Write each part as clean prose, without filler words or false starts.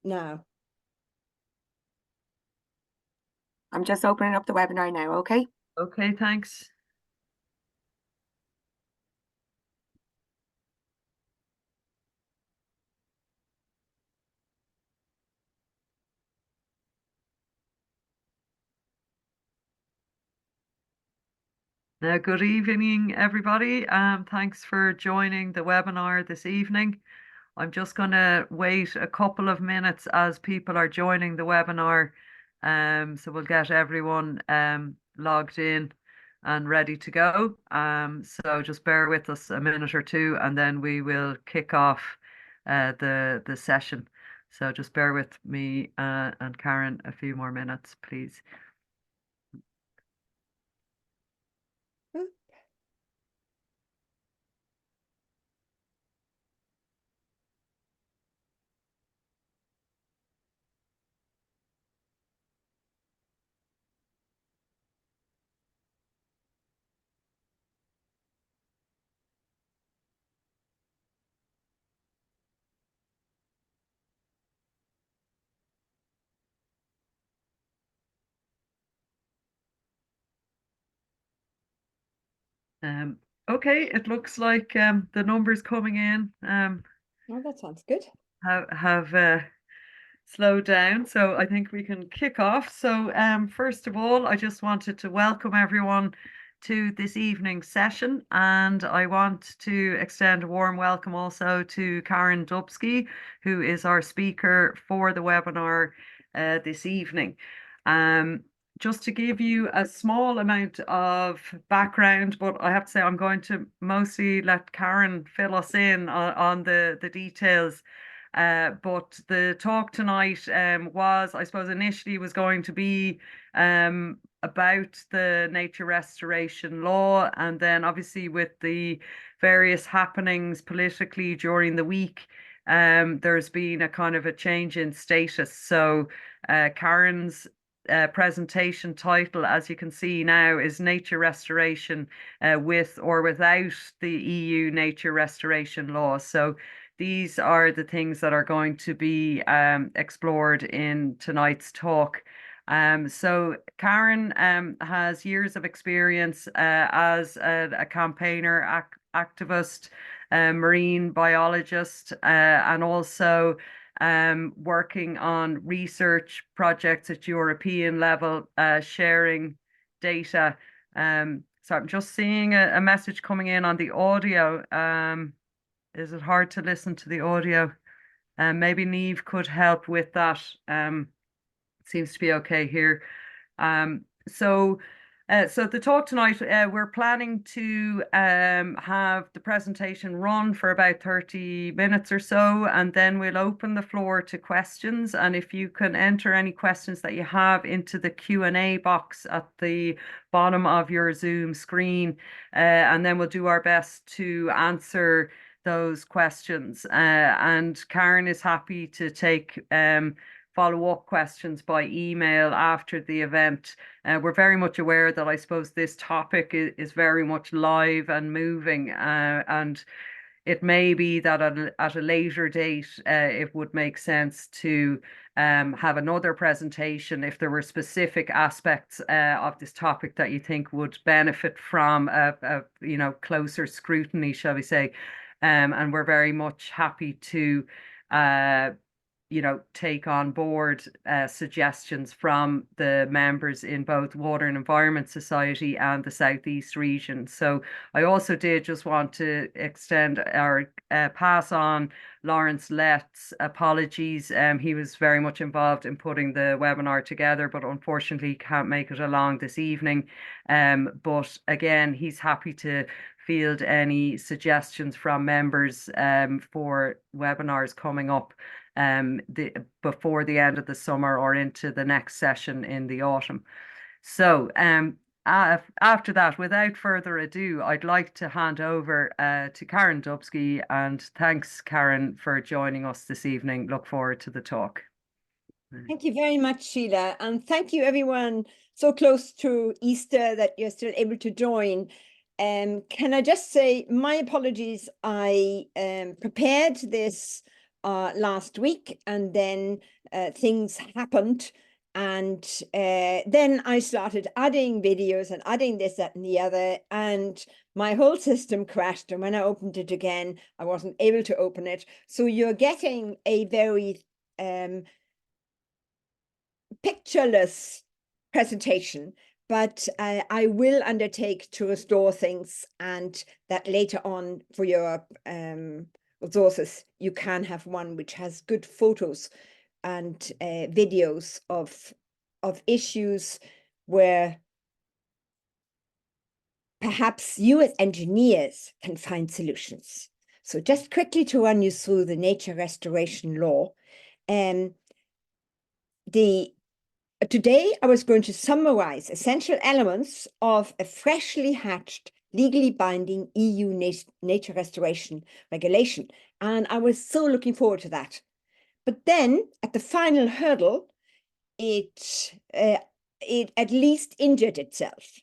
now. I'm just opening up the webinar now, okay? Okay, thanks. Good evening, everybody. Thanks for joining the webinar this evening. I'm just going to wait a couple of minutes as people are joining the webinar. So we'll get everyone logged in and ready to go. So just bear with us a minute or two, and then we will kick off the session. So just bear with me and Karen a few more minutes, please. Okay, it looks like the numbers coming in Oh, that sounds good. have slowed down, so I think we can kick off. So first of all, I just wanted to welcome everyone to this evening's session, and I want to extend a warm welcome also to Karen Dubsky, who is our speaker for the webinar this evening. Just to give you a small amount of background, but I have to say I'm going to mostly let Karen fill us in on the details. But the talk tonight was, I suppose, initially was going to be about the nature restoration law, and then obviously with the various happenings politically during the week, there's been a kind of a change in status. So Karen's presentation title, as you can see now, is Nature Restoration with or without the EU Nature Restoration Law. So these are the things that are going to be explored in tonight's talk. So Karen has years of experience as a campaigner, activist, marine biologist, and also working on research projects at European level, sharing data. So I'm just seeing a message coming in on the audio. Is it hard to listen to the audio? Maybe Neve could help with that. Seems to be okay here. So the talk tonight, we're planning to have the presentation run for about 30 minutes or so, and then we'll open the floor to questions. And if you can enter any questions that you have into the Q&A box at the bottom of your Zoom screen, and then we'll do our best to answer those questions. And Karen is happy to take follow-up questions by email after the event. We're very much aware that I suppose this topic is very much live and moving, and it may be that at a later date it would make sense to have another presentation if there were specific aspects of this topic that you think would benefit from a closer scrutiny, shall we say. And we're very much happy to take on board suggestions from the members in both Water and Environment Society and the Southeast region. So I also did just want to extend our pass on Lawrence Lett's apologies. He was very much involved in putting the webinar together, but unfortunately can't make it along this evening. But again, he's happy to field any suggestions from members for webinars coming up before the end of the summer or into the next session in the autumn. So after that, without further ado, I'd like to hand over to Karen Dubsky, and thanks, Karen, for joining us this evening. Look forward to the talk. Thank you very much, Sheila, and thank you everyone so close to Easter that you're still able to join. Can I just say my apologies? I prepared this last week, and then things happened. And then I started adding videos and adding this, that, and the other, and my whole system crashed. And when I opened it again, I wasn't able to open it. So you're getting a very pictureless presentation, but I will undertake to restore things, and that later on for your resources, you can have one which has good photos and videos of issues where perhaps you as engineers can find solutions. So just quickly to run you through the nature restoration law. Today, I was going to summarize essential elements of a freshly hatched, legally binding EU nature restoration regulation. And I was so looking forward to that. But then at the final hurdle, it at least injured itself,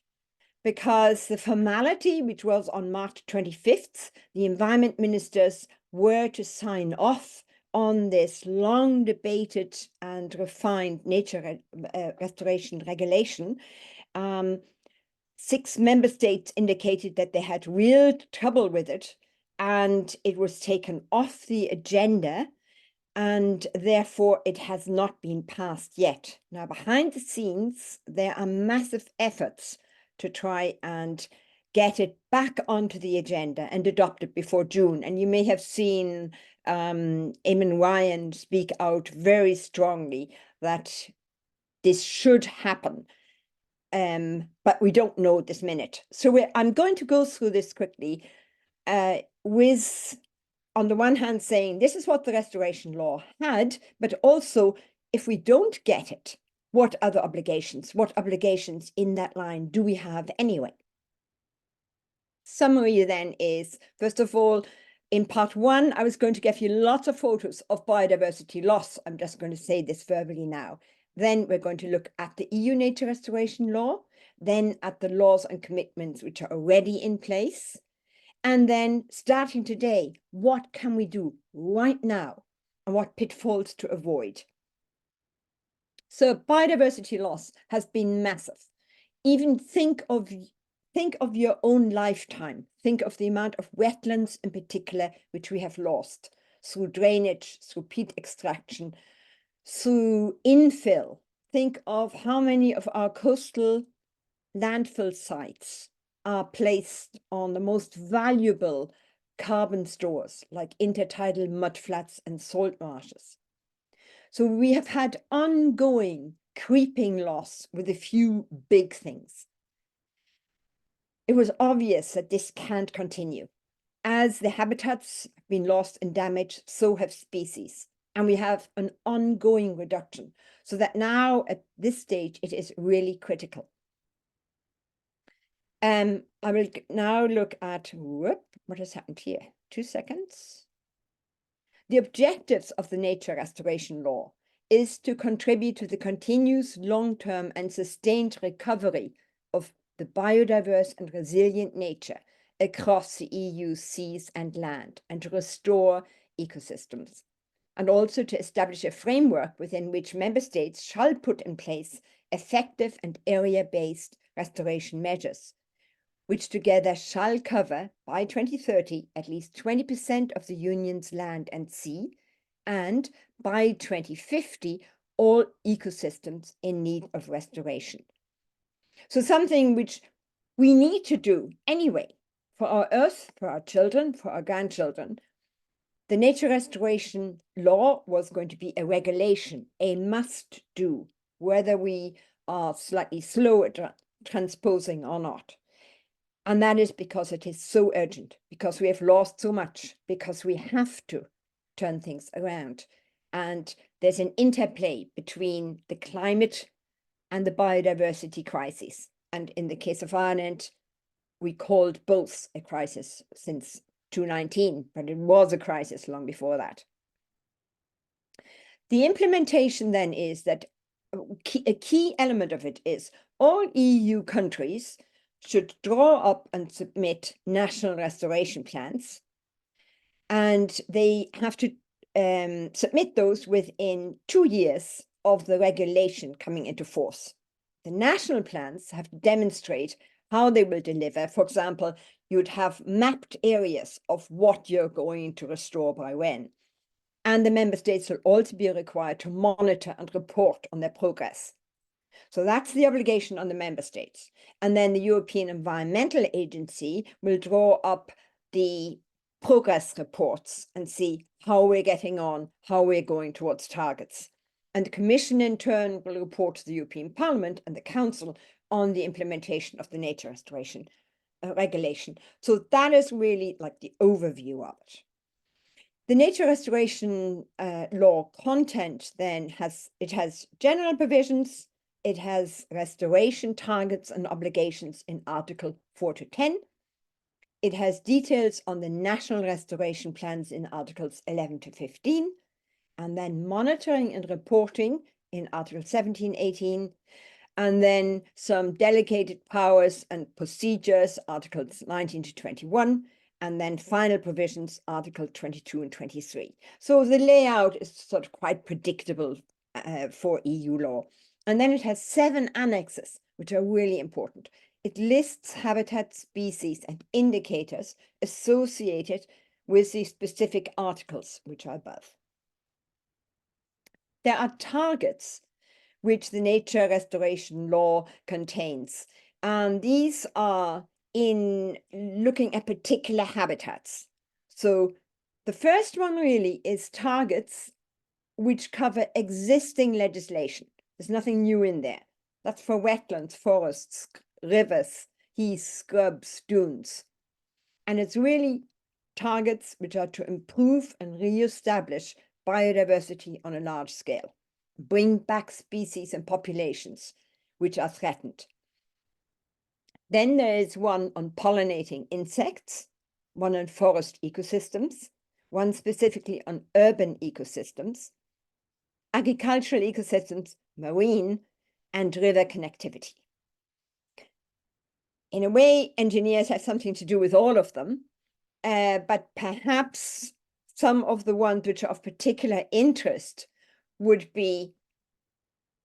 because the formality, which was on March 25th, the environment ministers were to sign off on this long debated and refined nature restoration regulation. 6 member states indicated that they had real trouble with it, and it was taken off the agenda, and therefore it has not been passed yet. Now, behind the scenes, there are massive efforts to try and get it back onto the agenda and adopt it before June. And you may have seen Eamon Ryan speak out very strongly that this should happen. But we don't know this minute. So I'm going to go through this quickly with, on the one hand, saying this is what the restoration law had, but also if we don't get it, what other obligations, what obligations in that line do we have anyway? Summary then is, first of all, in part 1, I was going to give you lots of photos of biodiversity loss. I'm just going to say this verbally now. Then we're going to look at the EU nature restoration law, then at the laws and commitments which are already in place. And then starting today, what can we do right now and what pitfalls to avoid? So biodiversity loss has been massive. Even think of your own lifetime. Think of the amount of wetlands in particular, which we have lost through drainage, through peat extraction, through infill. Think of how many of our coastal landfill sites are placed on the most valuable carbon stores like intertidal mudflats and salt marshes. So we have had ongoing creeping loss with a few big things. It was obvious that this can't continue. As the habitats have been lost and damaged, so have species. And we have an ongoing reduction, so that now at this stage, it is really critical. I will now look at, what has happened here? 2 seconds. The objectives of the nature restoration law is to contribute to the continuous long-term and sustained recovery of the biodiverse and resilient nature across the EU seas and land, and to restore ecosystems, and also to establish a framework within which member states shall put in place effective and area-based restoration measures, which together shall cover by 2030 at least 20% of the Union's land and sea, and by 2050 all ecosystems in need of restoration. So something which we need to do anyway for our Earth, for our children, for our grandchildren. The nature restoration law was going to be a regulation, a must do, whether we are slightly slow at transposing or not. And that is because it is so urgent, because we have lost so much, because we have to turn things around. And there's an interplay between the climate and the biodiversity crisis. And in the case of Ireland, we called both a crisis since 2019, but it was a crisis long before that. The implementation then is that a key element of it is all EU countries should draw up and submit national restoration plans, and they have to submit those within 2 years of the regulation coming into force. The national plans have to demonstrate how they will deliver. For example, you'd have mapped areas of what you're going to restore by when. And the member states will also be required to monitor and report on their progress. So that's the obligation on the member states. And then the European Environmental Agency will draw up the progress reports and see how we're getting on, how we're going towards targets. And the Commission in turn will report to the European Parliament and the Council on the implementation of the nature restoration regulation. So that is really like the overview of it. The nature restoration law content then has general provisions, it has restoration targets and obligations in Article 4 to 10. It has details on the national restoration plans in Articles 11 to 15, and then monitoring and reporting in Article 17, 18, and then some delegated powers and procedures, Articles 19 to 21, and then final provisions, Article 22 and 23. So the layout is sort of quite predictable for EU law. And then it has 7 annexes, which are really important. It lists habitat, species, and indicators associated with the specific articles which are above. There are targets which the nature restoration law contains, and these are in looking at particular habitats. So the first one really is targets which cover existing legislation. There's nothing new in there. That's for wetlands, forests, rivers, heaths, scrubs, dunes. And it's really targets which are to improve and re-establish biodiversity on a large scale, bring back species and populations which are threatened. Then there is one on pollinating insects, one on forest ecosystems, one specifically on urban ecosystems, agricultural ecosystems, marine, and river connectivity. In a way, engineers have something to do with all of them, but perhaps some of the ones which are of particular interest would be,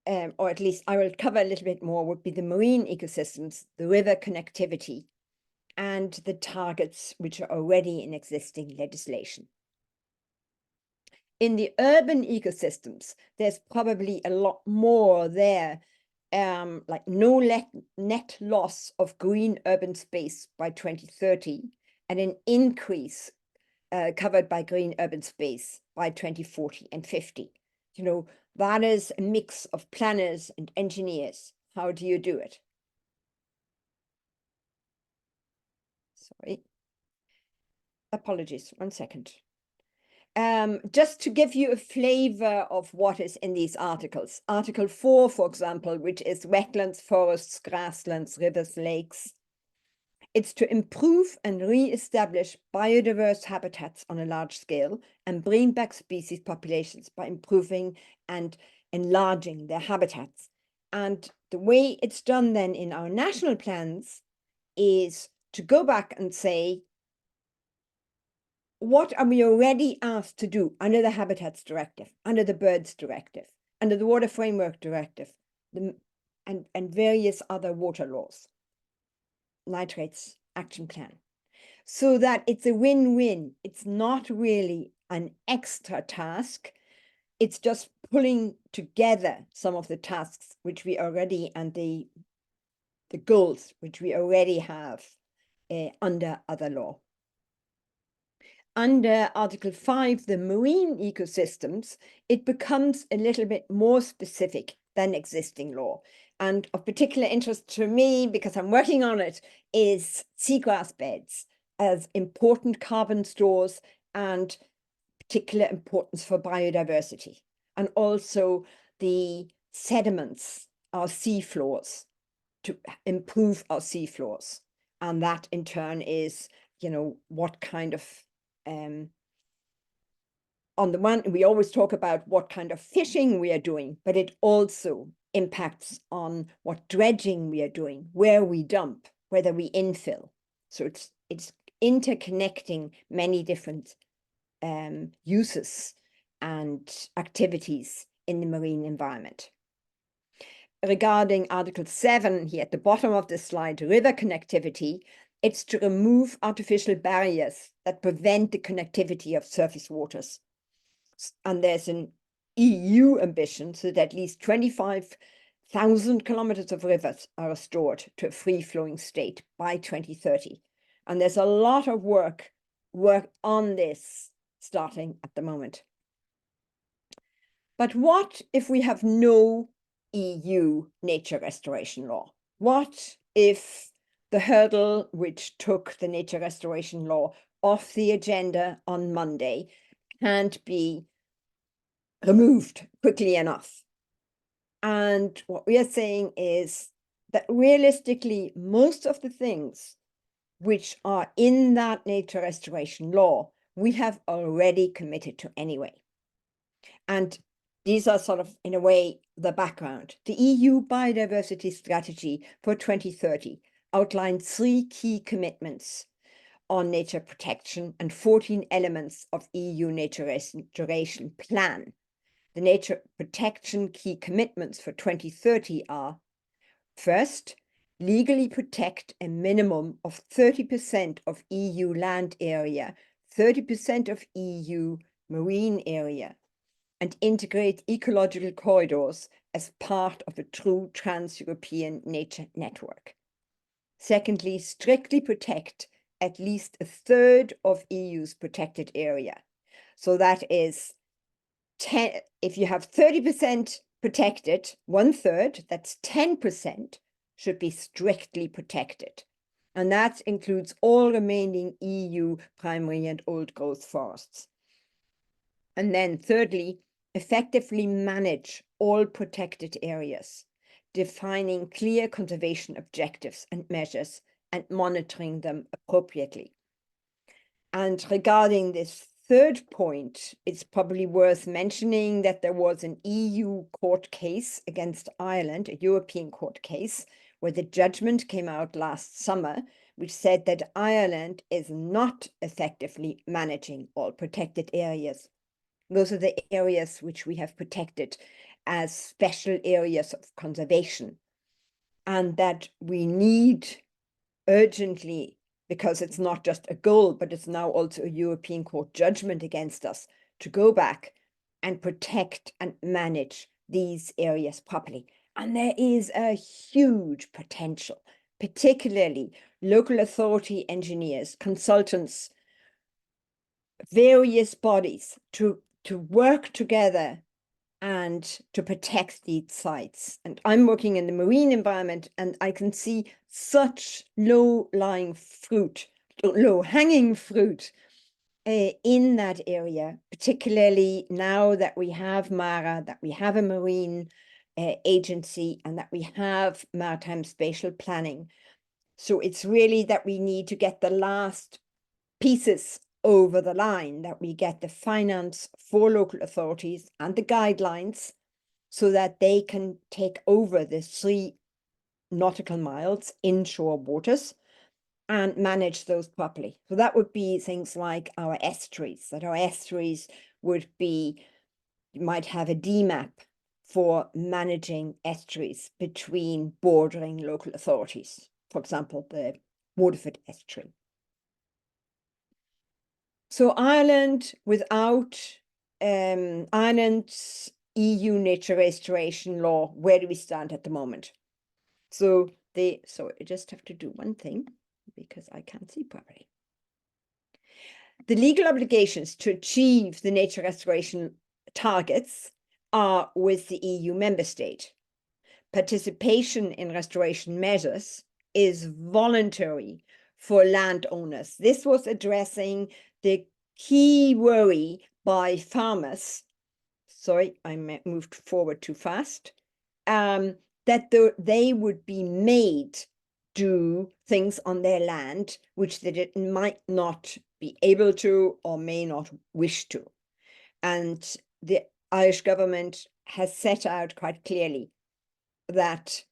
or at least I will cover a little bit more, would be the marine ecosystems, the river connectivity, and the targets which are already in existing legislation. In the urban ecosystems, there's probably a lot more there, like no net loss of green urban space by 2030, and an increase covered by green urban space by 2040 and 50. You know, that is a mix of planners and engineers. How do you do it? Sorry. Apologies, 1 second. Just to give you a flavor of what is in these articles. Article 4, for example, which is wetlands, forests, grasslands, rivers, lakes. It's to improve and re-establish biodiverse habitats on a large scale and bring back species populations by improving and enlarging their habitats. And the way it's done then in our national plans is to go back and say, what are we already asked to do under the Habitats Directive, under the Birds Directive, under the Water Framework Directive, and various other water laws, nitrates action plan, so that it's a win-win. It's not really an extra task. It's just pulling together some of the tasks which we already, and the goals which we already have under other law. Under Article 5, the marine ecosystems, it becomes a little bit more specific than existing law. And of particular interest to me, because I'm working on it, is seagrass beds as important carbon stores and particular importance for biodiversity. And also the sediments, our sea floors, to improve our sea floors. And that in turn is, you know, what kind of on the one, we always talk about what kind of fishing we are doing, but it also impacts on what dredging we are doing, where we dump, whether we infill. So it's interconnecting many different uses and activities in the marine environment. Regarding Article 7, here at the bottom of the slide, river connectivity, it's to remove artificial barriers that prevent the connectivity of surface waters. And there's an EU ambition so that at least 25,000 kilometers of rivers are restored to a free-flowing state by 2030. And there's a lot of work on this starting at the moment. But what if we have no EU nature restoration law? What if the hurdle which took the nature restoration law off the agenda on Monday can't be removed quickly enough? And what we are saying is that realistically, most of the things which are in that nature restoration law, we have already committed to anyway. And these are sort of, in a way, the background. The EU biodiversity strategy for 2030 outlined 3 key commitments on nature protection and 14 elements of EU nature restoration plan. The nature protection key commitments for 2030 are: first, legally protect a minimum of 30% of EU land area, 30% of EU marine area, and integrate ecological corridors as part of a true trans-European nature network. Secondly, strictly protect at least a third of EU's protected area. So that is 10, if you have 30% protected, 1/3, that's 10%, should be strictly protected. And that includes all remaining EU primary and old growth forests. And then thirdly, effectively manage all protected areas, defining clear conservation objectives and measures and monitoring them appropriately. And regarding this third point, it's probably worth mentioning that there was an EU court case against Ireland, a European court case, where the judgment came out last summer, which said that Ireland is not effectively managing all protected areas. Those are the areas which we have protected as special areas of conservation, and that we need urgently, because it's not just a goal, but it's now also a European court judgment against us, to go back and protect and manage these areas properly. And there is a huge potential, particularly local authority engineers, consultants, various bodies to work together and to protect these sites. And I'm working in the marine environment, and I can see such low-hanging fruit in that area, particularly now that we have MARA, that we have a marine agency, and that we have maritime spatial planning. So it's really that we need to get the last pieces over the line, that we get the finance for local authorities and the guidelines so that they can take over the 3 nautical miles inshore waters and manage those properly. So that would be things like our estuaries, that our estuaries would be, you might have a DMAP for managing estuaries between bordering local authorities, for example, the Waterford estuary. So Ireland, without Ireland's EU nature restoration law, where do we stand at the moment? So I just have to do one thing because I can't see properly. The legal obligations to achieve the nature restoration targets are with the EU member state. Participation in restoration measures is voluntary for landowners. This was addressing the key worry by farmers. Sorry, I moved forward too fast. That they would be made do things on their land which they might not be able to or may not wish to. And the Irish government has set out quite clearly that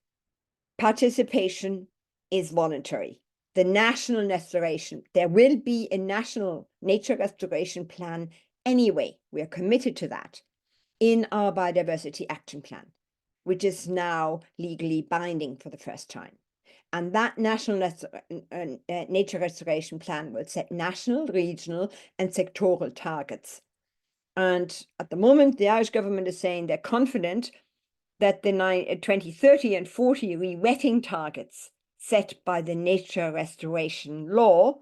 participation is voluntary. The national restoration, there will be a national nature restoration plan anyway. We are committed to that in our Biodiversity Action Plan, which is now legally binding for the first time. And that National Nature Restoration Plan will set national, regional, and sectoral targets. And at the moment, the Irish government is saying they're confident that the 2030 and 40 re-wetting targets set by the nature restoration law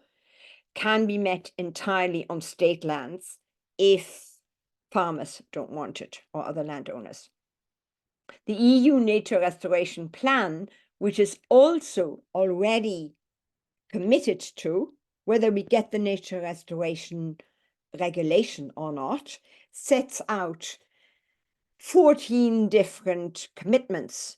can be met entirely on state lands if farmers don't want it or other landowners. The EU Nature Restoration Plan, which is also already committed to, whether we get the nature restoration regulation or not, sets out 14 different commitments.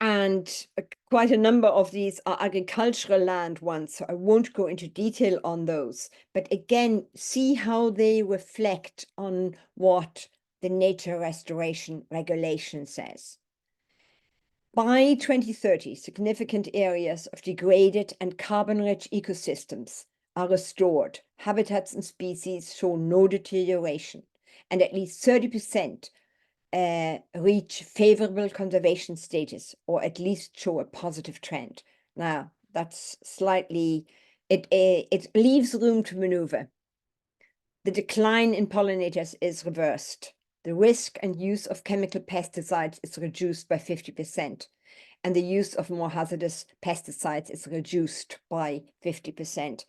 And quite a number of these are agricultural land ones, so I won't go into detail on those. But again, see how they reflect on what the nature restoration regulation says. By 2030, significant areas of degraded and carbon-rich ecosystems are restored. Habitats and species show no deterioration, and at least 30% reach favorable conservation status, or at least show a positive trend. Now, that's slightly, it leaves room to maneuver. The decline in pollinators is reversed. The risk and use of chemical pesticides is reduced by 50%, and the use of more hazardous pesticides is reduced by 50%.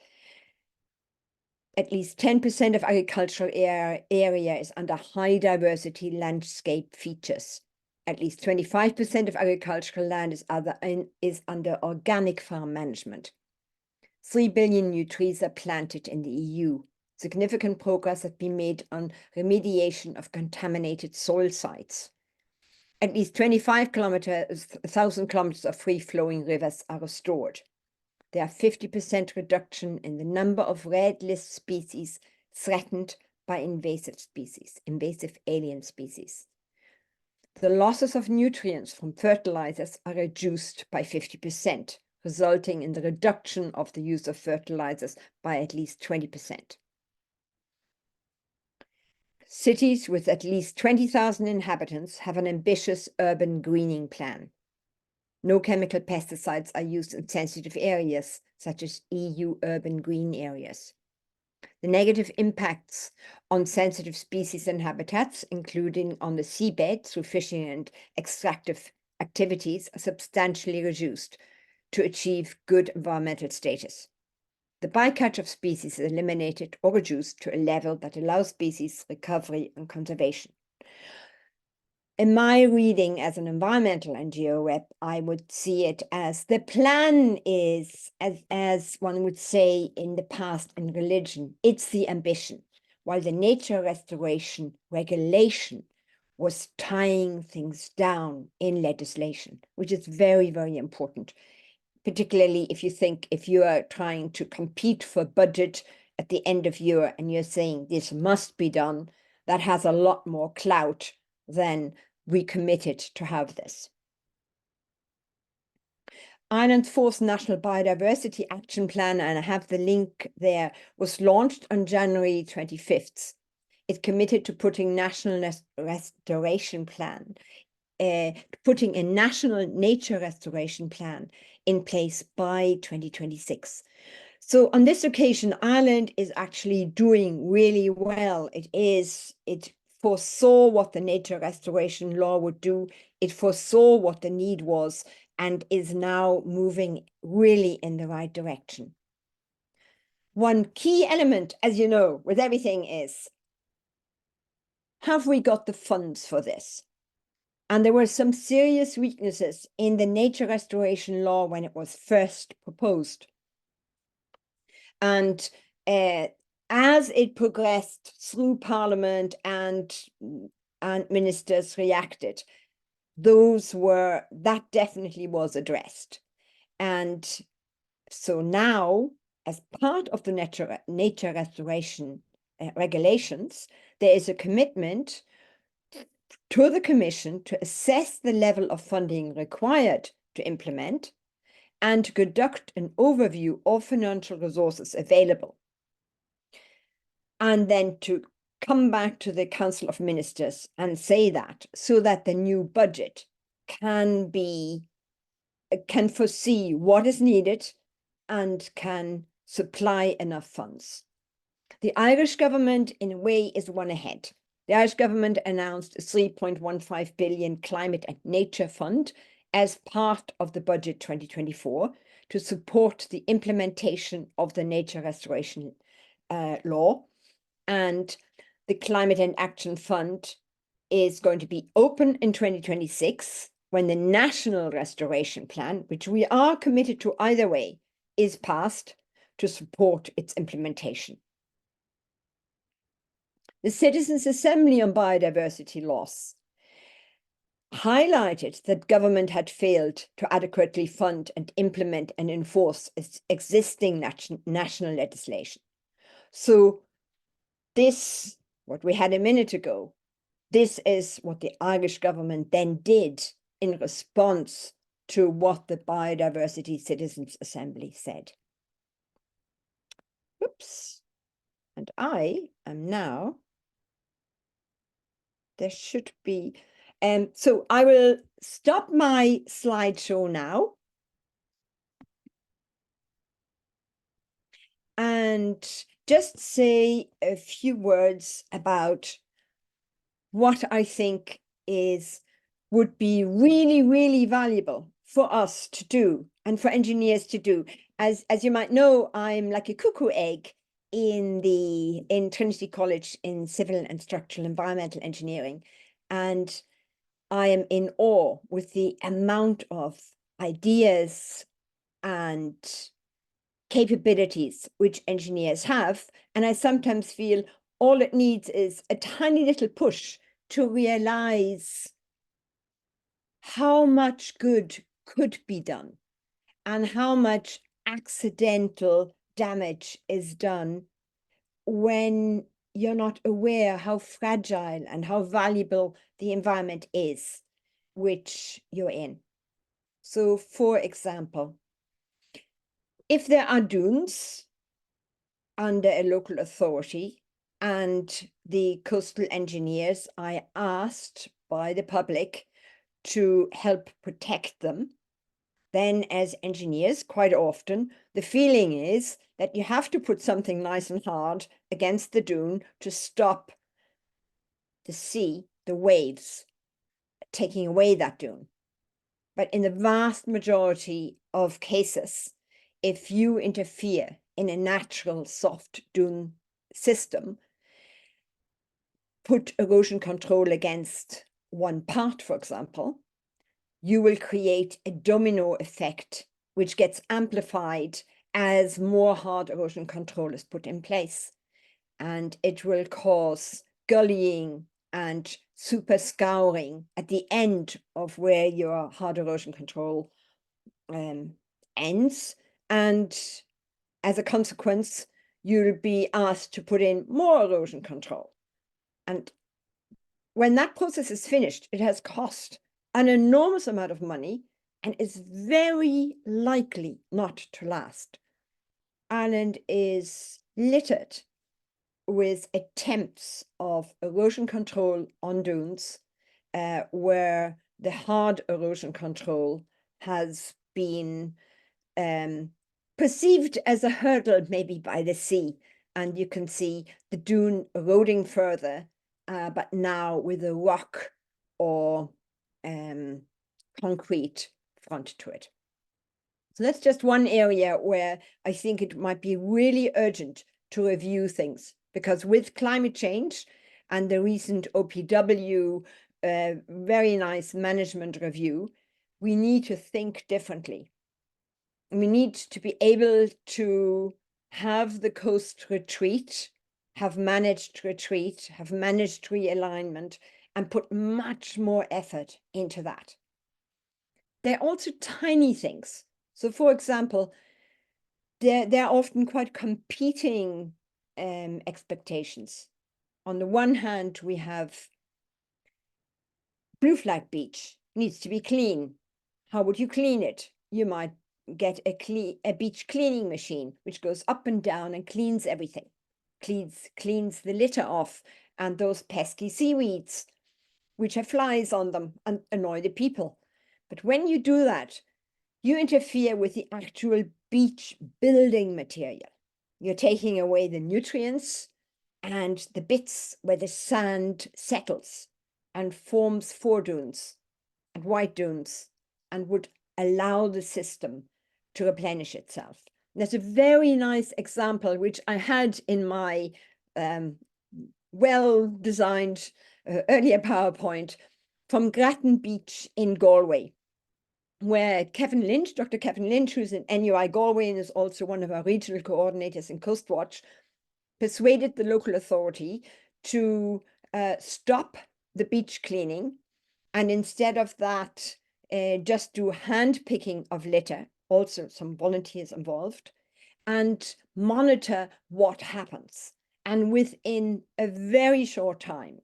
At least 10% of agricultural area is under high diversity landscape features. At least 25% of agricultural land is under organic farm management. 3 billion new trees are planted in the EU. Significant progress has been made on remediation of contaminated soil sites. At least 1,000 kilometers of free-flowing rivers are restored. There are 50% reduction in the number of red list species threatened by invasive alien species. The losses of nutrients from fertilizers are reduced by 50%, resulting in the reduction of the use of fertilizers by at least 20%. Cities with at least 20,000 inhabitants have an ambitious urban greening plan. No chemical pesticides are used in sensitive areas, such as EU urban green areas. The negative impacts on sensitive species and habitats, including on the seabed through fishing and extractive activities, are substantially reduced to achieve good environmental status. The bycatch of species is eliminated or reduced to a level that allows species recovery and conservation. In my reading as an environmental NGO rep, I would see it as the plan is, as one would say in the past in religion, it's the ambition, while the nature restoration regulation was tying things down in legislation, which is very, very important. Particularly if you are trying to compete for budget at the end of year and you're saying this must be done, that has a lot more clout than we committed to have this. Ireland's fourth National Biodiversity Action Plan, and I have the link there, was launched on January 25th. It committed to putting National Restoration Plan, putting a National Nature Restoration Plan in place by 2026. So on this occasion, Ireland is actually doing really well. It foresaw what the nature restoration law would do. It foresaw what the need was and is now moving really in the right direction. One key element, as you know, with everything is, have we got the funds for this? And there were some serious weaknesses in the nature restoration law when it was first proposed. And as it progressed through Parliament and ministers reacted, that definitely was addressed. And so now, as part of the nature restoration regulations, there is a commitment to the Commission to assess the level of funding required to implement and to conduct an overview of financial resources available. and then to come back to the Council of Ministers and say that, so that the new budget can foresee what is needed and can supply enough funds. The Irish government, in a way, is one ahead. The Irish government announced a 3.15 billion climate and nature fund as part of the budget 2024 to support the implementation of the nature restoration law. And the Climate and Action Fund is going to be open in 2026 when the National Restoration Plan, which we are committed to either way, is passed to support its implementation. The Citizens' Assembly on Biodiversity Loss highlighted that government had failed to adequately fund and implement and enforce its existing national legislation. So this, what we had a minute ago, this is what the Irish government then did in response to what the Biodiversity Citizens' Assembly said. Oops. And I am now, there should be, so I will stop my slideshow now. And just say a few words about what I think would be really, really valuable for us to do and for engineers to do. As you might know, I'm like a cuckoo egg in Trinity College in civil and structural environmental engineering. And I am in awe with the amount of ideas and capabilities which engineers have. And I sometimes feel all it needs is a tiny little push to realize how much good could be done and how much accidental damage is done when you're not aware how fragile and how valuable the environment is which you're in. So, for example, if there are dunes under a local authority and the coastal engineers are asked by the public to help protect them, then as engineers, quite often, the feeling is that you have to put something nice and hard against the dune to stop the sea, the waves, taking away that dune. But in the vast majority of cases, if you interfere in a natural soft dune system, put erosion control against one part, for example, you will create a domino effect, which gets amplified as more hard erosion control is put in place. And it will cause gullying and super scouring at the end of where your hard erosion control ends. And as a consequence, you'll be asked to put in more erosion control. And when that process is finished, it has cost an enormous amount of money and is very likely not to last. Ireland is littered with attempts of erosion control on dunes where the hard erosion control has been perceived as a hurdle maybe by the sea. And you can see the dune eroding further, but now with a rock or concrete front to it. So that's just one area where I think it might be really urgent to review things, because with climate change and the recent OPW very nice management review, we need to think differently. We need to be able to have the coast retreat, have managed retreat, have managed realignment, and put much more effort into that. They're also tiny things. So, for example, there are often quite competing expectations. On the one hand, we have Blue Flag Beach needs to be clean. How would you clean it? You might get a beach cleaning machine, which goes up and down and cleans everything. cleans the litter off and those pesky seaweeds, which have flies on them and annoy the people. But when you do that, you interfere with the actual beach building material. You're taking away the nutrients and the bits where the sand settles and forms foredunes and white dunes and would allow the system to replenish itself. There's a very nice example which I had in my well-designed earlier PowerPoint from Grattan Beach in Galway, where Kevin Lynch, Dr. Kevin Lynch, who's in NUI Galway and is also one of our regional coordinators in Coastwatch, persuaded the local authority to stop the beach cleaning, and instead of that, just do hand picking of litter, also some volunteers involved, and monitor what happens. And within a very short time,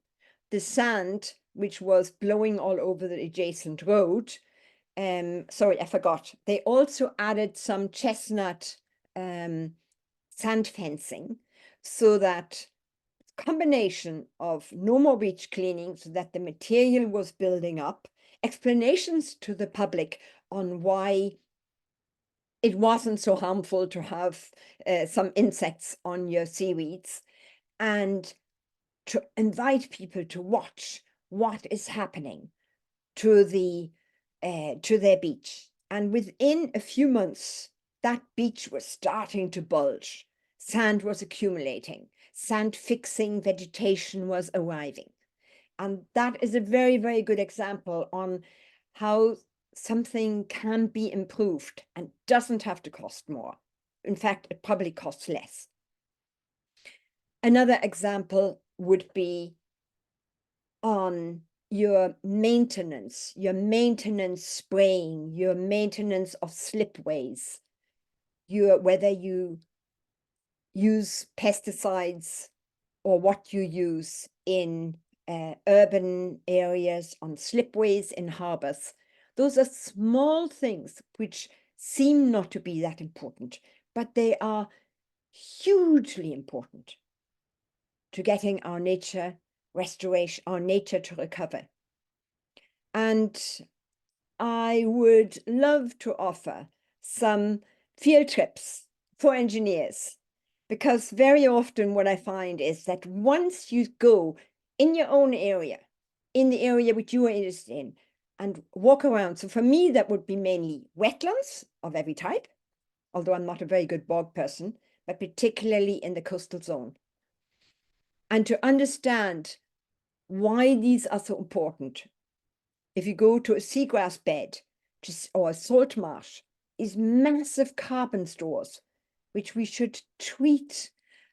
the sand, which was blowing all over the adjacent road, sorry, I forgot, they also added some chestnut sand fencing, so that combination of no more beach cleaning, so that the material was building up, explanations to the public on why it wasn't so harmful to have some insects on your seaweeds, and to invite people to watch what is happening to their beach. And within a few months, that beach was starting to bulge. Sand was accumulating. Sand fixing vegetation was arriving. And that is a very, very good example on how something can be improved and doesn't have to cost more. In fact, it probably costs less. Another example would be on your maintenance spraying, your maintenance of slipways, whether you use pesticides or what you use in urban areas, on slipways in harbors. Those are small things which seem not to be that important, but they are hugely important to getting our nature restoration, our nature to recover. And I would love to offer some field trips for engineers, because very often what I find is that once you go in your own area, in the area which you are interested in, and walk around. So for me, that would be mainly wetlands of every type, although I'm not a very good bog person, but particularly in the coastal zone. And to understand why these are so important. If you go to a seagrass bed or a salt marsh, is massive carbon stores, which we should treat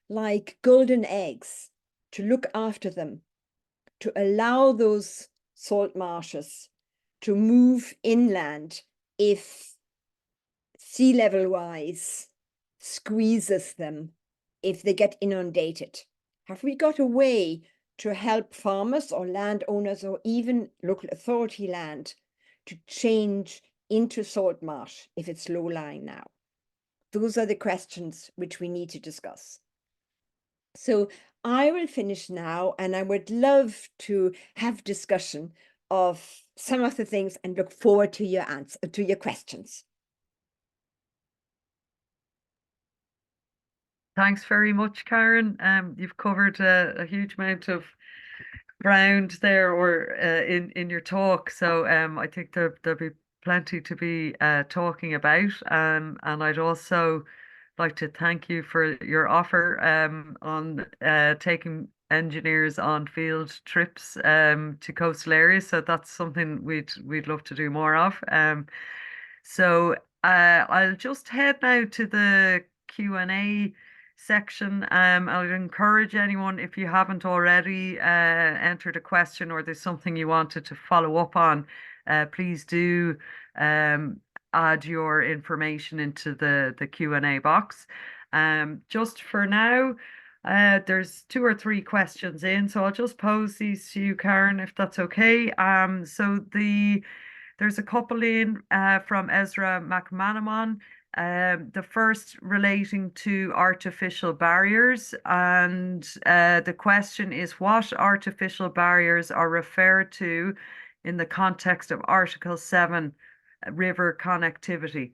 like golden eggs, to look after them, to allow those salt marshes to move inland if sea level rise squeezes them, if they get inundated. Have we got a way to help farmers or landowners or even local authority land to change into salt marsh if it's low lying now? Those are the questions which we need to discuss. So I will finish now, and I would love to have discussion of some of the things and look forward to your questions. Thanks very much, Karen. You've covered a huge amount of ground there, or in your talk. So I think there'll be plenty to be talking about. And I'd also like to thank you for your offer on taking engineers on field trips to coastal areas. So that's something we'd love to do more of. So I'll just head now to the Q&A section. I'd encourage anyone, if you haven't already entered a question or there's something you wanted to follow up on, please do add your information into the Q&A box. Just for now, there's 2 or 3 questions in, so I'll just pose these to you, Karen, if that's okay. So the There's a couple in from Ezra McManaman. The first relating to artificial barriers, and the question is, what artificial barriers are referred to in the context of Article 7 river connectivity?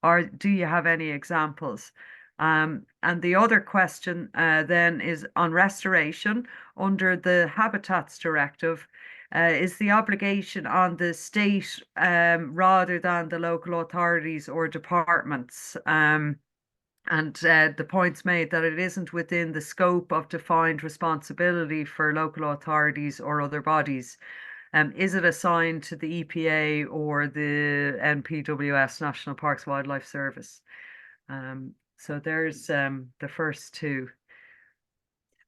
Or do you have any examples? And the other question then is on restoration under the Habitats Directive. Is the obligation on the state rather than the local authorities or departments? And the point's made that it isn't within the scope of defined responsibility for local authorities or other bodies. Is it assigned to the EPA or the NPWS, National Parks Wildlife Service? So there's the first two.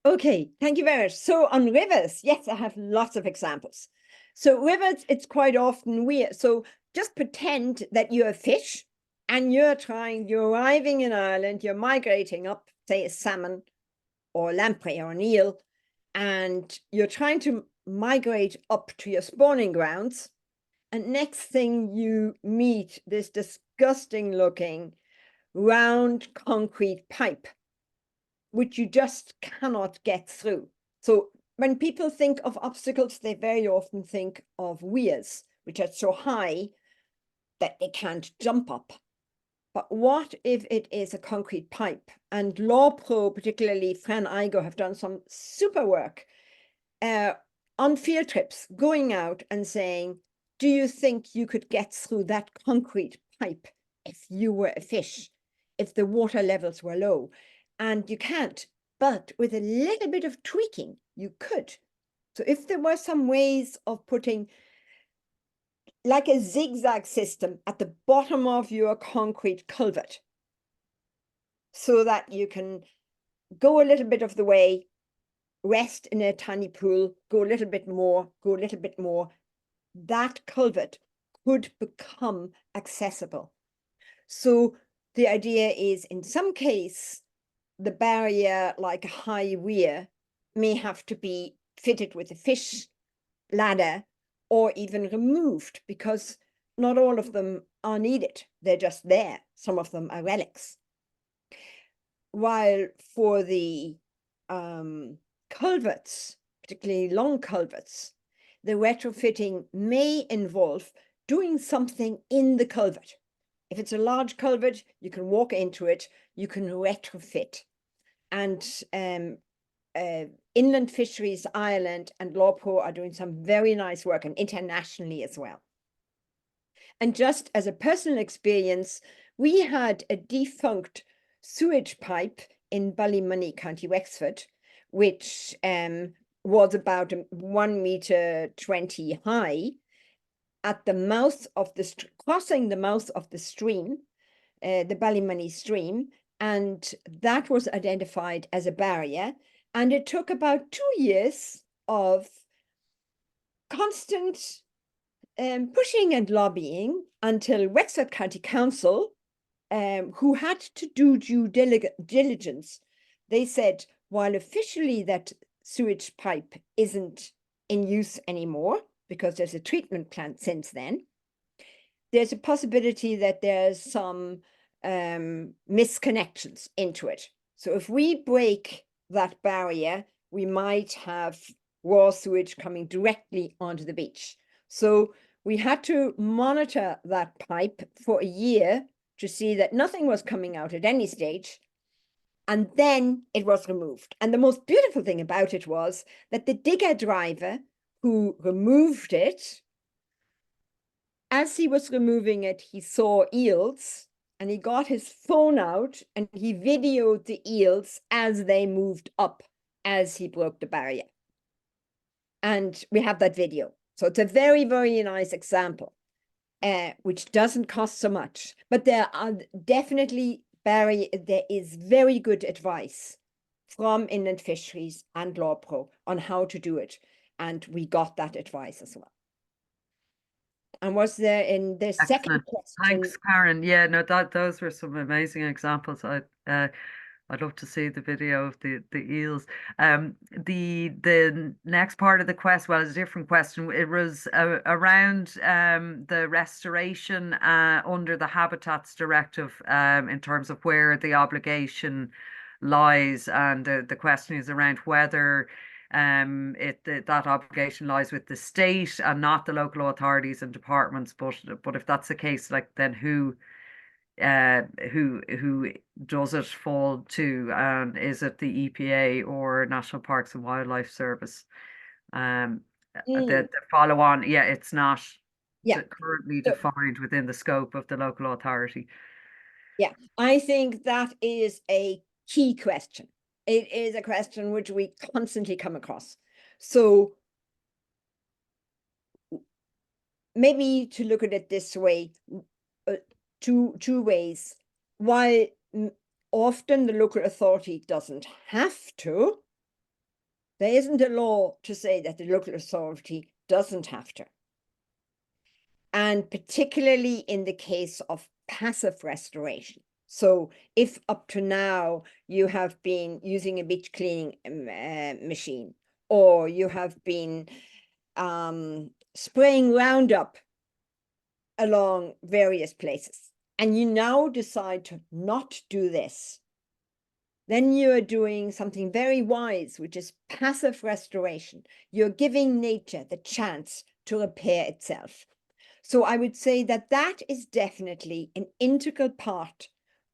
Okay, thank you very much. So on rivers, yes, I have lots of examples. So rivers, it's quite often weird. So just pretend that you're a fish and you're arriving in Ireland, you're migrating up, say a salmon or a lamprey or an eel, and you're trying to migrate up to your spawning grounds. And next thing you meet this disgusting looking round concrete pipe, which you just cannot get through. So when people think of obstacles, they very often think of weirs, which are so high that they can't jump up. But what if it is a concrete pipe? And Law Pro, particularly Fran Igo, have done some super work on field trips, going out and saying, do you think you could get through that concrete pipe if you were a fish, if the water levels were low? And you can't, but with a little bit of tweaking, you could. So if there were some ways of putting like a zigzag system at the bottom of your concrete culvert, so that you can go a little bit of the way, rest in a tiny pool, go a little bit more, go a little bit more, that culvert could become accessible. So the idea is, in some case, the barrier, like a high weir, may have to be fitted with a fish ladder or even removed, because not all of them are needed. They're just there. Some of them are relics. While for the culverts, particularly long culverts, the retrofitting may involve doing something in the culvert. If it's a large culvert, you can walk into it, you can retrofit. And Inland Fisheries Ireland and LawPro are doing some very nice work, and internationally as well. And just as a personal experience, we had a defunct sewage pipe in Ballymoney, County Wexford, which was about 1.20 meters high, at the mouth of the crossing the mouth of the stream, the Ballymoney stream, and that was identified as a barrier. And it took about 2 years of constant pushing and lobbying until Wexford County Council, who had to do due diligence, they said, while officially that sewage pipe isn't in use anymore, because there's a treatment plant since then, there's a possibility that there's some misconnections into it. So if we break that barrier, we might have raw sewage coming directly onto the beach. So we had to monitor that pipe for a year to see that nothing was coming out at any stage. And then it was removed. And the most beautiful thing about it was that the digger driver who removed it, as he was removing it, he saw eels, and he got his phone out and he videoed the eels as they moved up as he broke the barrier. And we have that video. So it's a very, very nice example, which doesn't cost so much. But there are definitely there is very good advice from Inland Fisheries and LawPro on how to do it. And we got that advice as well. And was there in the second question? Thanks, Karen. Yeah, no, those were some amazing examples. I'd love to see the video of the eels. The next part of the question, well, it's a different question. It was around the restoration under the Habitats Directive in terms of where the obligation lies, and the question is around whether that obligation lies with the state and not the local authorities and departments. But if that's the case, like, then who does it fall to, and is it the EPA or National Parks and Wildlife Service? The follow on, yeah, it's not currently So- defined within the scope of the local authority. Yeah, I think that is a key question. It is a question which we constantly come across. So maybe to look at it this way, two ways. While often the local authority doesn't have to, there isn't a law to say that the local authority doesn't have to. And particularly in the case of passive restoration. So if up to now you have been using a beach cleaning machine, or you have been spraying Roundup along various places, and you now decide to not do this, then you're doing something very wise, which is passive restoration. You're giving nature the chance to repair itself. So I would say that that is definitely an integral part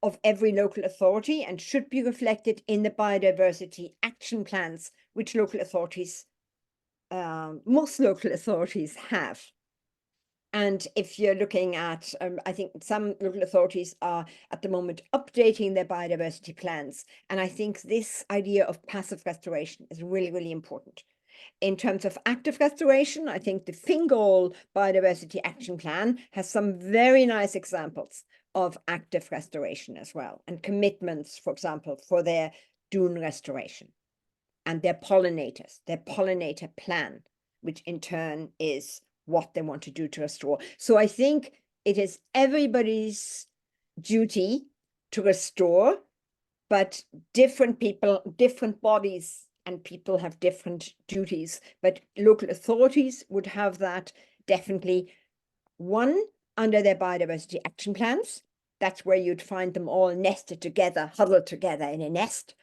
of every local authority and should be reflected in the biodiversity action plans, which local authorities, most local authorities have. And if you're looking at, I think some local authorities are at the moment updating their biodiversity plans. And I think this idea of passive restoration is really, really important. In terms of active restoration, I think the Fingal Biodiversity Action Plan has some very nice examples of active restoration as well, and commitments, for example, for their dune restoration and their pollinators, their pollinator plan, which in turn is what they want to do to restore. So I think it is everybody's duty to restore, but different people, different bodies and people have different duties, but local authorities would have that definitely, one, under their biodiversity action plans. That's where you'd find them all nested together, huddled together in a nest.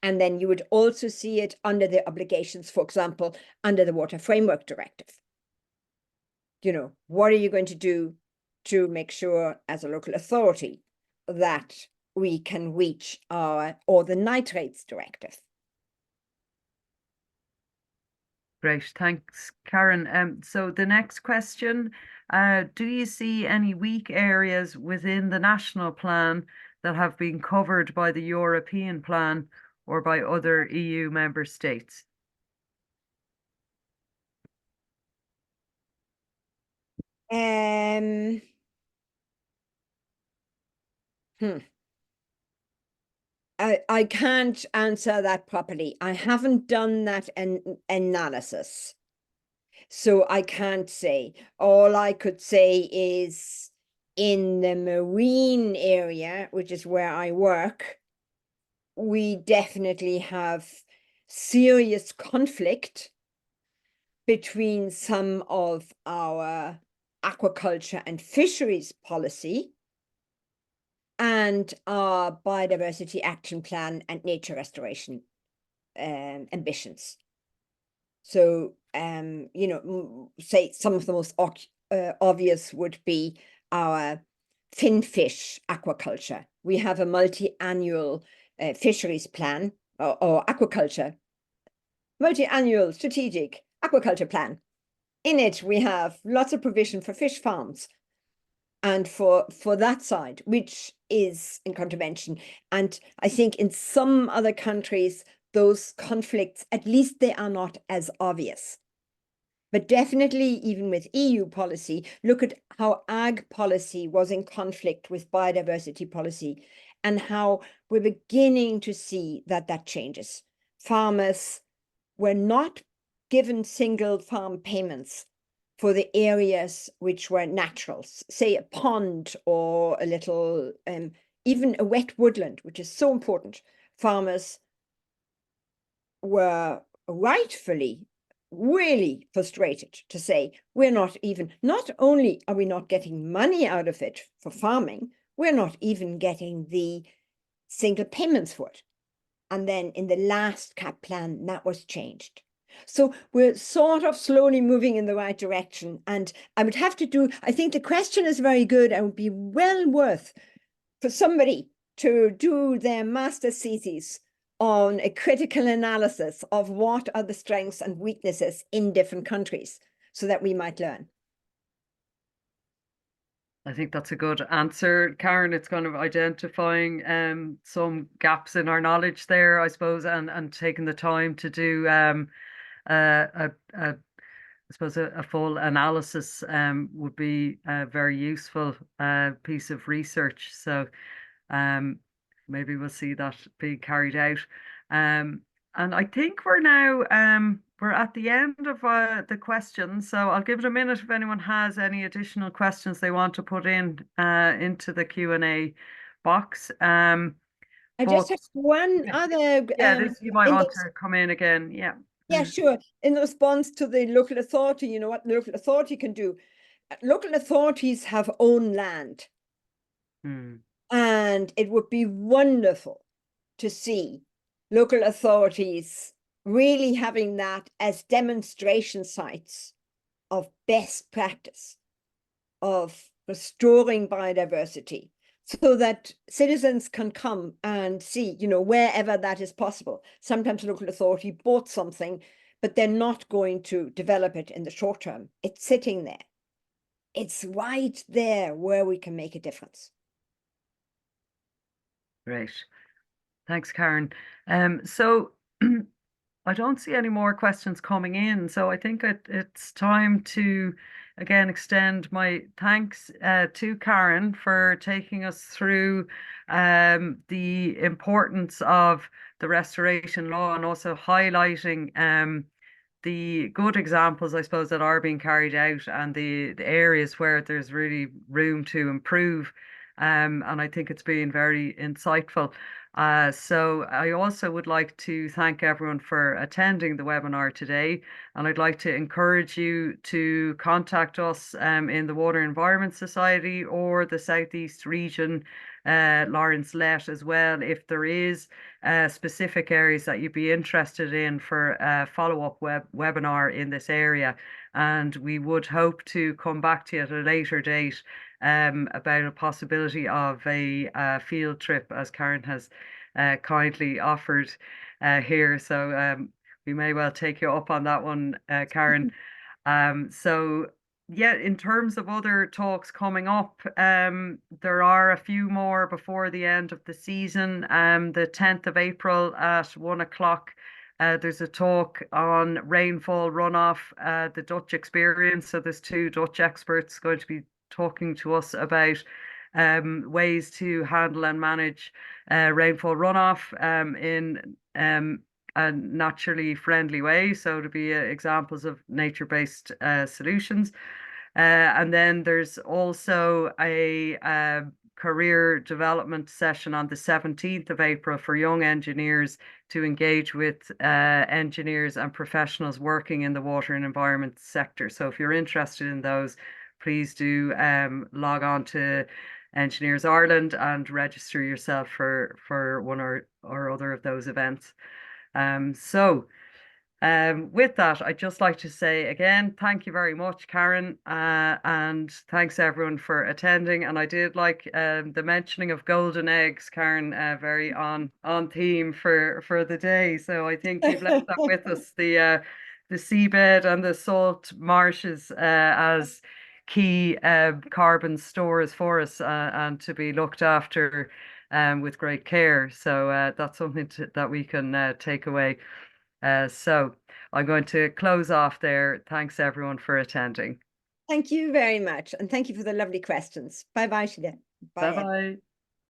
And then you would also see it under the obligations, for example, under the Water Framework Directive. You know, what are you going to do to make sure as a local authority that we can reach or the Nitrates Directive? Great, thanks, Karen. So the next question, do you see any weak areas within the national plan that have been covered by the European plan or by other EU member states? I can't answer that properly. I haven't done that analysis. So I can't say. All I could say is in the marine area, which is where I work, we definitely have serious conflict between some of our aquaculture and fisheries policy and our biodiversity action plan and nature restoration ambitions. So, you know, say some of the most obvious would be our finfish aquaculture. We have a multi-annual fisheries plan or aquaculture, multi-annual strategic aquaculture plan. In it, we have lots of provision for fish farms and for that side, which is in contravention. And I think in some other countries, those conflicts, at least they are not as obvious. But definitely, even with EU policy, look at how ag policy was in conflict with biodiversity policy and how we're beginning to see that that changes. Farmers were not given single farm payments for the areas which were natural, say a pond or a little even a wet woodland, which is so important, farmers were rightfully really frustrated to say, we're not only are we not getting money out of it for farming, we're not even getting the single payments for it. And then in the last CAP plan, that was changed. So we're sort of slowly moving in the right direction. And I think the question is very good and would be well worth for somebody to do their master's thesis on a critical analysis of what are the strengths and weaknesses in different countries so that we might learn. I think that's a good answer, Karen. It's kind of identifying some gaps in our knowledge there, I suppose, and taking the time to do I suppose a full analysis would be a very useful piece of research. So maybe we'll see that being carried out. And I think we're now we're at the end of the questions. So I'll give it a minute if anyone has any additional questions they want to put in into the Q&A box. I just have one other. Yeah, you might want to come in again. Yeah. Yeah, sure. In response to the local authority, you know what the local authority can do. Local authorities have own land. And it would be wonderful to see local authorities really having that as demonstration sites of best practice of restoring biodiversity, so that citizens can come and see, you know, wherever that is possible. Sometimes local authority bought something, but they're not going to develop it in the short term. It's sitting there. It's right there where we can make a difference. Great. Thanks, Karen. So I don't see any more questions coming in. So I think it's time to, again, extend my thanks to Karen for taking us through the importance of the restoration law and also highlighting the good examples, I suppose, that are being carried out and the areas where there's really room to improve. And I think it's been very insightful. So I also would like to thank everyone for attending the webinar today. And I'd like to encourage you to contact us in the Water Environment Society or the Southeast Region, Lawrence Lett as well, if there is specific areas that you'd be interested in for a follow-up webinar in this area. And we would hope to come back to you at a later date about a possibility of a field trip, as Karen has kindly offered here. So we may well take you up on that one, Karen. So yeah, in terms of other talks coming up, there are a few more before the end of the season. The 10th of April at 1 o'clock. There's a talk on rainfall runoff, the Dutch experience. So there's two Dutch experts going to be talking to us about ways to handle and manage rainfall runoff in a naturally friendly way. So to be examples of nature-based solutions. And then there's also a career development session on the 17th of April for young engineers to engage with engineers and professionals working in the water and environment sector. So if you're interested in those, please do log on to Engineers Ireland and register yourself for one or other of those events. With that, I'd just like to say again, thank you very much, Karen, and thanks everyone for attending. And I did like the mentioning of golden eggs, Karen, very on theme for the day. So I think you've left that with us, the seabed and the salt marshes as key carbon stores for us and to be looked after with great care. So that's something that we can take away. So I'm going to close off there. Thanks everyone for attending. Thank you very much. And thank you for the lovely questions. Bye-bye, Sheila. Bye-bye.